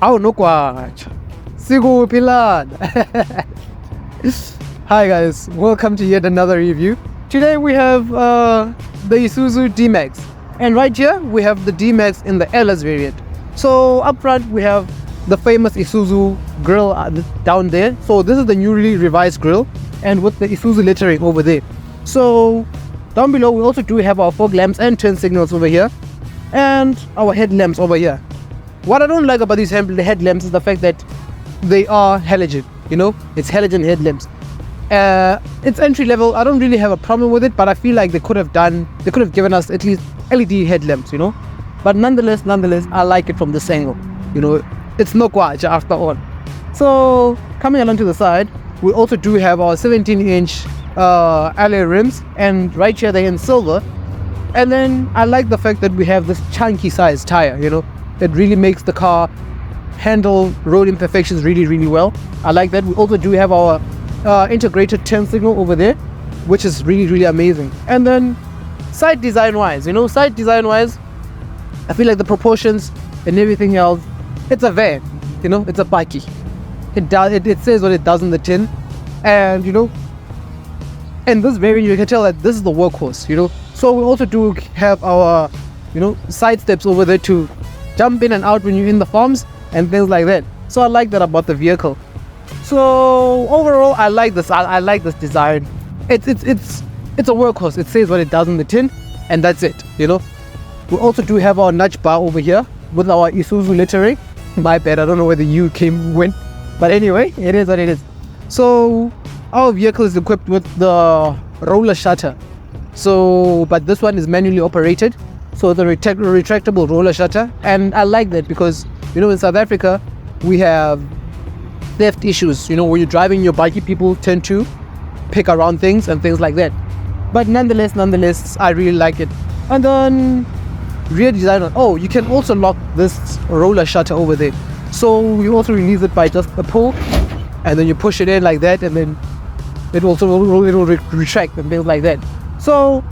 Aw nokwacha. Sikuphi lana? Hi guys, welcome to yet another review. Today we have the Isuzu D-Max. And right here we have the D-Max in the LS variant. So up front we have the famous Isuzu grille down there. So this is the newly revised grille and with the Isuzu lettering over there. So down below we also do have our fog lamps and turn signals over here and our headlamps over here. What I don't like about these headlamps is the fact that they are halogen, you know, it's halogen headlamps. It's entry level. I don't really have a problem with it, but I feel like they could have given us at least LED headlamps, you know. But nonetheless, I like it from this angle, you know. It's no kwacha after all. So coming along to the side, we also do have our 17-inch alloy rims, and right here they're in silver. And then I like the fact that we have this chunky size tire, you know. It really makes the car handle road imperfections really well. I like that. We also do have our integrated turn signal over there, which is really amazing. And then side design wise, I feel like the proportions and everything else, it's a van, you know, it's a bikey. It says what it does in the tin. And you know, in this variant you can tell that this is the workhorse, you know. So we also do have our, you know, side steps over there to jump in and out when you're in the farms and things like that. So I like that about the vehicle. So overall I like this. I like this design. It's a workhorse. It says what it does in the tin, and that's it, you know. We also do have our nudge bar over here with our Isuzu lettering. My bad, I don't know where the U went, but anyway, it is what it is. So our vehicle is equipped with the roller shutter. So but this one is manually operated, so the retractable roller shutter. And I like that because, you know, in South Africa we have theft issues, you know, when you're driving your bike, people tend to pick around things and things like that. But nonetheless, I really like it. And then rear design on, you can also lock this roller shutter over there. So you also release it by just a pull, and then you push it in like that, and then it will retract and things like that. So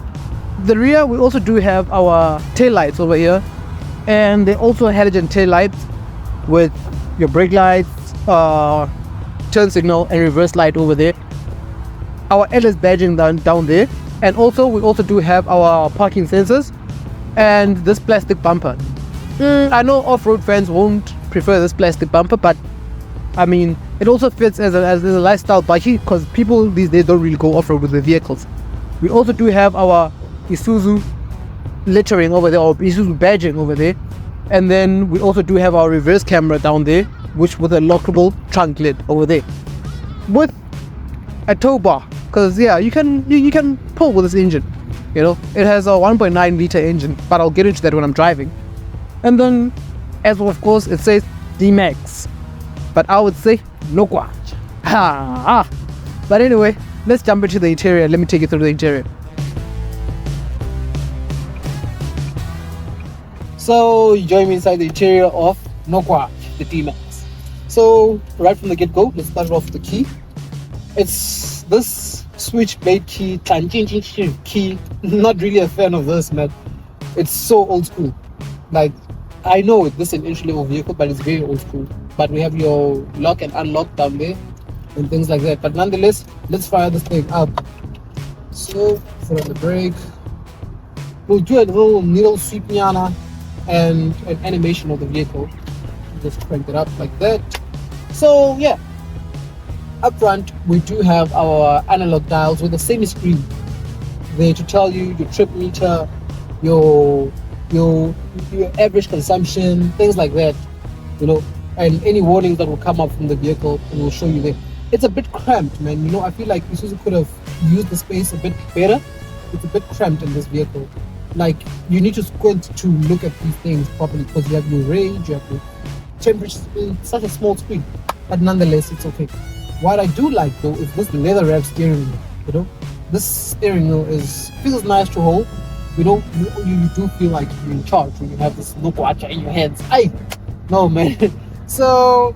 the rear, we also do have our tail lights over here, and they also halogen tail lights with your brake lights, turn signal and reverse light over there. Our LS badging down there, and also we also do have our parking sensors and this plastic bumper. I know off-road fans won't prefer this plastic bumper, but I mean it also fits as a lifestyle bike because people these days don't really go off-road with their vehicles. We also do have our Isuzu lettering over there, or Isuzu badging over there, and then we also do have our reverse camera down there, which with a lockable trunk lid over there with a tow bar, because yeah, you can pull with this engine, you know. It has a 1.9 liter engine, but I'll get into that when I'm driving. And then as well, of course, it says D-Max, but I would say no kwach. But anyway, let's jump into the interior. Let me take you through the interior. So you join me inside the interior of Nokwa, the D-Max. So right from the get-go, let's start off with the key. It's this switch-blade key, key. Not really a fan of this, man. It's so old school. Like, I know this is an entry-level vehicle, but it's very old school. But we have your lock and unlock down there and things like that. But nonetheless, let's fire this thing up. So put on the brake. We'll do a little needle sweep nyana and an animation of the vehicle. Just crank it up like that. So yeah, up front we do have our analog dials with the same screen there to tell you your trip meter, your average consumption, things like that, you know, and any warnings that will come up from the vehicle, it will show you there. It's a bit cramped, man, you know. I feel like Isuzu could have used the space a bit better. It's a bit cramped in this vehicle. Like, you need to squint to look at these things properly because you have your range, you have your temperature screen, such a small screen. But nonetheless, it's okay. What I do like though is this leather wrap steering wheel, you know. This steering wheel feels nice to hold, you know. You do feel like you're in charge when you have this Nokwacha in your hands. No, man. So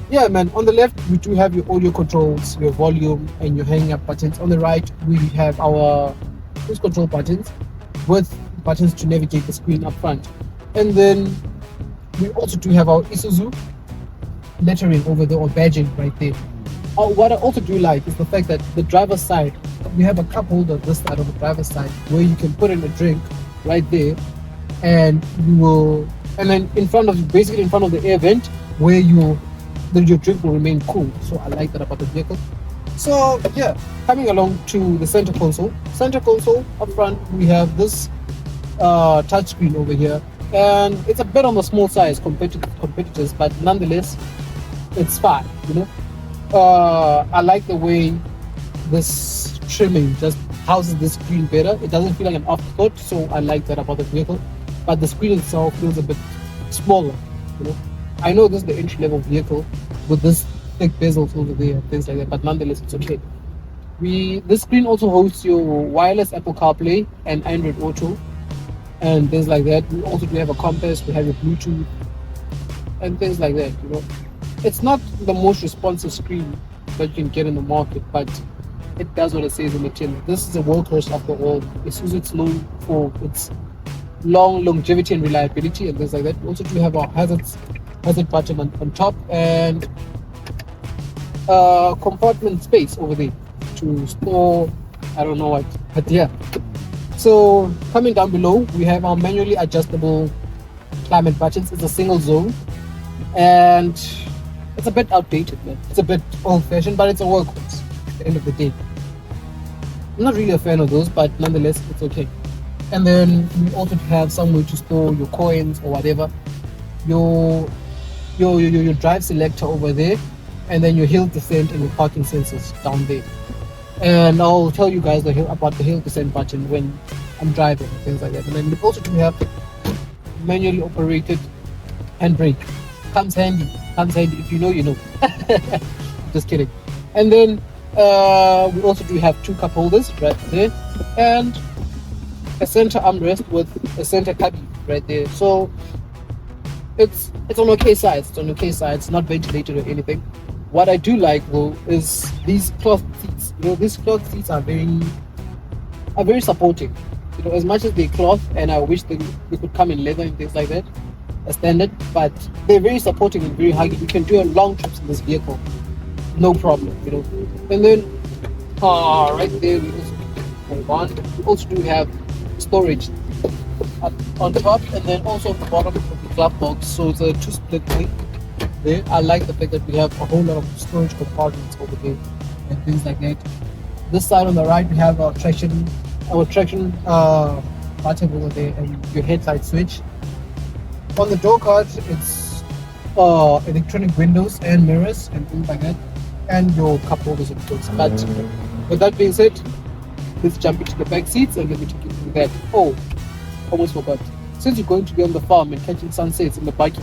yeah, man, on the left we do have your audio controls, your volume and your hanging up buttons. On the right we have our cruise control buttons with buttons to navigate the screen up front. And then we also do have our Isuzu lettering over there or badging right there. What I also do like is the fact that the driver's side, we have a cup holder this side of the driver's side where you can put in a drink right there, and then in front of basically in front of the air vent where your drink will remain cool. So I like that about the vehicle. So yeah, coming along to the center console. Center console up front, we have this touchscreen over here, and it's a bit on the small size compared to competitors, but nonetheless, it's fine. I like the way this trimming just houses the screen better. It doesn't feel like an afterthought, so I like that about the vehicle. But the screen itself feels a bit smaller. I know this is the entry-level vehicle with this thick bezels over there, things like that, but nonetheless, it's okay. This screen also hosts your wireless Apple CarPlay and Android Auto and things like that. We also do have a compass, we have your Bluetooth and things like that. It's not the most responsive screen that you can get in the market, but it does what it says in the tin. This is a workhorse after all. Isuzu known for its long longevity and reliability and things like that. We also do have our hazard button on top, and compartment space over there to store I don't know what, but yeah. So coming down below, we have our manually adjustable climate buttons. It's a single zone, and it's a bit outdated, man. It's a bit old-fashioned, but it's a workhorse at the end of the day. I'm not really a fan of those, but nonetheless, it's okay. And then we also have somewhere to store your coins or whatever. Your drive selector over there, and then your hill descent and your parking sensors down there. And I'll tell you guys about the hill descent button when I'm driving and things like that. And then we also do have manually operated handbrake. Comes handy if you know, you know. Just kidding. And then we also do have two cup holders right there, and a center armrest with a center cubby right there. So it's on okay size. It's not ventilated or anything. What I do like though is these cloth seats. These cloth seats are very supporting. As much as they're cloth, and I wish they could come in leather and things like that, as standard, but they're very supporting and very huggy. You can do a long trips in this vehicle, no problem. And then right there we also do have storage up on top, and then also on the bottom of the glove box. So it's a 2-split thing there. I like the fact that we have a whole lot of storage compartments over there and things like that. This side on the right, we have our traction button over there, and your headlight switch. On the door card, it's electronic windows and mirrors and things like that, and your cup holders of course. But with that being said, let's jump into the back seats and let me take you through that. Oh, almost forgot. Since you're going to be on the farm and catching sunsets in the buggy,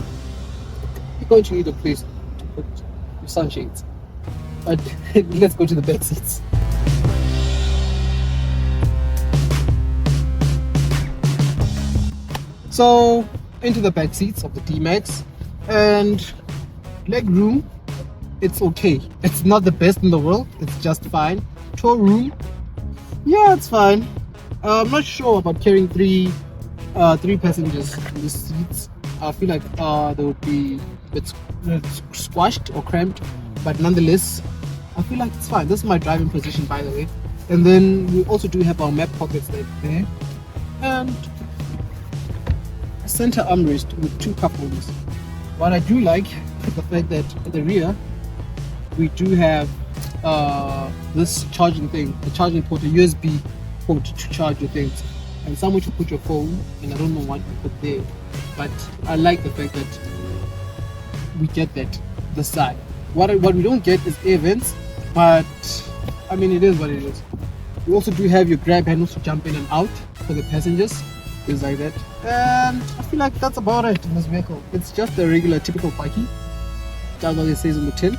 you're going to need a place to put your sunshades. But let's go to the back seats. So into the back seats of the D-Max, and leg room, it's okay. It's not the best in the world, it's just fine. Tow room, yeah, it's fine. I'm not sure about carrying three passengers in the seats. I feel like they would be a bit squashed or cramped, but nonetheless, I feel like it's fine. This is my driving position, by the way. And then we also do have our map pockets there, and a center armrest with two cup holders. What I do like is the fact that at the rear we do have this charging thing, the charging port, a USB port to charge your things, and somewhere to put your phone, and I don't know what to put there, but I like the fact that we get that this side. What we don't get is air vents, but I mean, it is what it is. We also do have your grab handles to jump in and out for the passengers, things like that. And I feel like that's about it in this vehicle. It's just a regular typical buggy, that's what it says on the tin.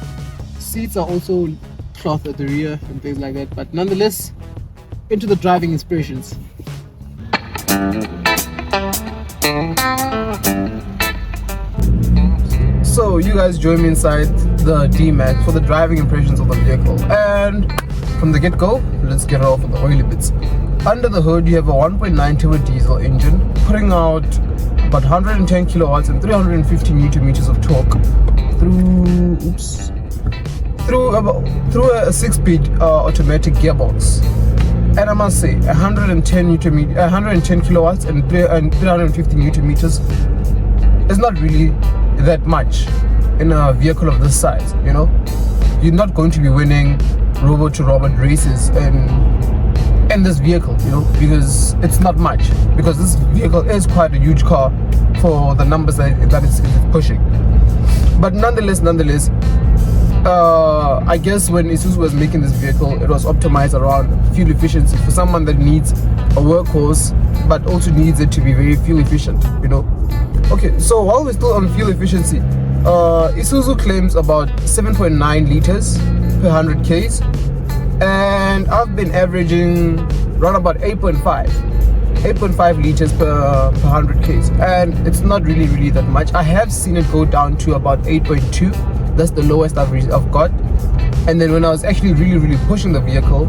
Seats are also cloth at the rear and things like that, but nonetheless, into the driving inspirations. So you guys join me inside the D-Max for the driving impressions of the vehicle, and from the get-go, let's get off on the oily bits. Under the hood, you have a 1.9 turbo diesel engine putting out about 110 kilowatts and 350 newton meters of torque. through a 6-speed automatic gearbox. And I must say, 110 kilowatts and 350 newton meters is not really that much in a vehicle of this size. You know, you're not going to be winning robot-to-robot races in this vehicle, you know, because it's not much. Because this vehicle is quite a huge car for the numbers that it's pushing. But nonetheless, I guess when Isuzu was making this vehicle, it was optimized around fuel efficiency for someone that needs a workhorse but also needs it to be very fuel efficient, you know. Okay, so while we're still on fuel efficiency, Isuzu claims about 7.9 liters per 100 Ks, and I've been averaging around about 8.5 liters per 100 Ks, and it's not really that much. I have seen it go down to about 8.2. That's the lowest I've got. And then when I was actually really pushing the vehicle,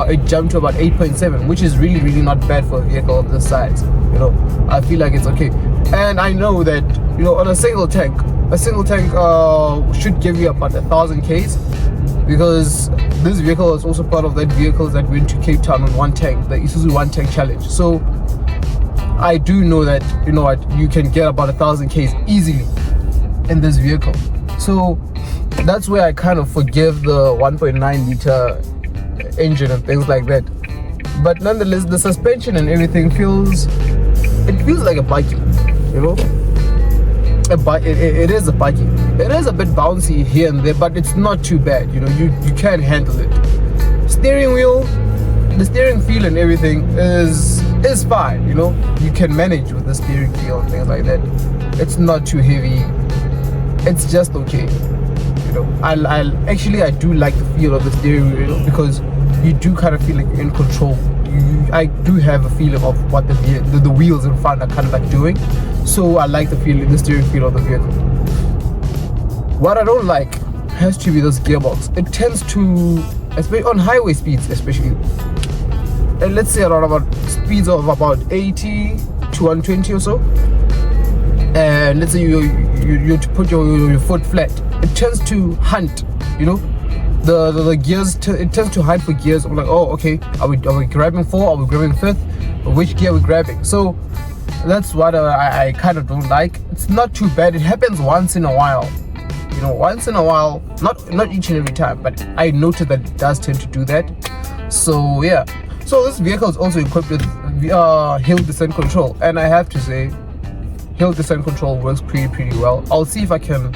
it jumped to about 8.7, which is really not bad for a vehicle of this size. You know, I feel like it's okay. And I know that, you know, on a single tank should give you about 1,000 Ks, because this vehicle is also part of that vehicles that went to Cape Town on one tank, the Isuzu One Tank Challenge. So I do know that, you know what, you can get about 1,000 Ks easily in this vehicle. So that's where I kind of forgive the 1.9 liter engine and things like that. But nonetheless, the suspension and everything feels like a biking, you know. It is a biking. It is a bit bouncy here and there, but it's not too bad, you know. You can handle it. The steering feel and everything is fine, you know. You can manage with the steering feel and things like that. It's not too heavy. It's just okay, you know. I do like the feel of the steering wheel, because you do kind of feel like you're in control. I do have a feeling of what the wheels in front are kind of like doing, so I like the steering feel of the vehicle. What I don't like has to be this gearbox. It tends to, especially on highway speeds, especially, and let's say around about speeds of about 80 to 120 or so, and let's say you put your foot flat, it tends to hunt, you know. The gears, it tends to hunt for gears. I'm like, oh, okay, are we grabbing 4? Are we grabbing 5th? Which gear are we grabbing? So that's what I kind of don't like. It's not too bad. It happens once in a while, you know, not each and every time, but I noted that it does tend to do that. So yeah, so this vehicle is also equipped with hill descent control, and I have to say, hill descent control works pretty well. I'll see if I can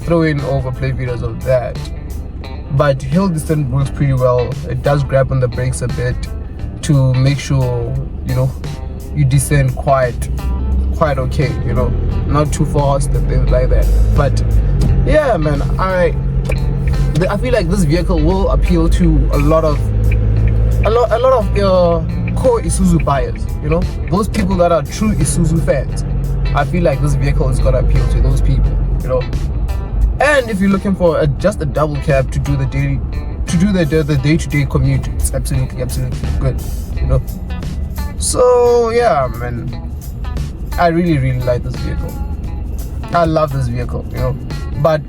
throw in overplay videos of that. But hill descent works pretty well. It does grab on the brakes a bit to make sure, you know, you descend quite okay, you know, not too fast and things like that. But yeah, man, I feel like this vehicle will appeal to a lot of core Isuzu buyers, you know, those people that are true Isuzu fans. I feel like this vehicle is gonna appeal to those people, you know. And if you're looking for just a double cab to do the day-to-day commute, it's absolutely good, you know. So yeah, man, I really like this vehicle. I love this vehicle, you know. But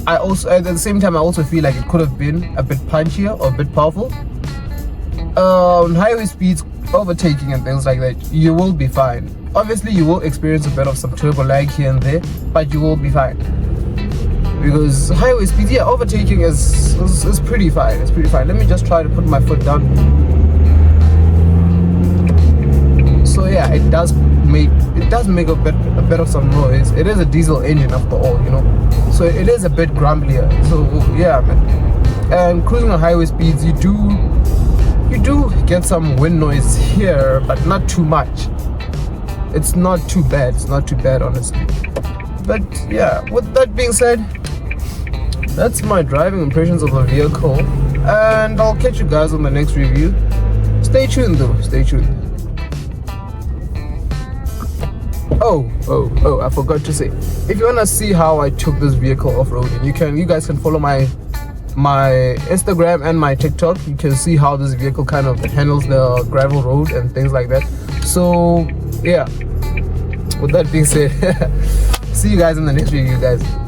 I also, at the same time, I also feel like it could have been a bit punchier or a bit powerful. On highway speeds, overtaking and things like that, you will be fine. Obviously, you will experience a bit of some turbo lag here and there, but you will be fine. Because highway speeds, yeah, overtaking is pretty fine. It's pretty fine. Let me just try to put my foot down. So yeah, it does make a bit of some noise. It is a diesel engine after all, you know. So it is a bit grumblier. So yeah, man. And cruising on highway speeds, you do get some wind noise here, but not too much. It's not too bad. It's not too bad, honestly. But yeah, with that being said, that's my driving impressions of the vehicle, and I'll catch you guys on the next review. Stay tuned though, stay tuned. Oh, I forgot to say, if you want to see how I took this vehicle off-roading, you guys can follow my Instagram and my TikTok. You can see how this vehicle kind of handles the gravel road and things like that. So yeah, with that being said, See you guys in the next review, guys.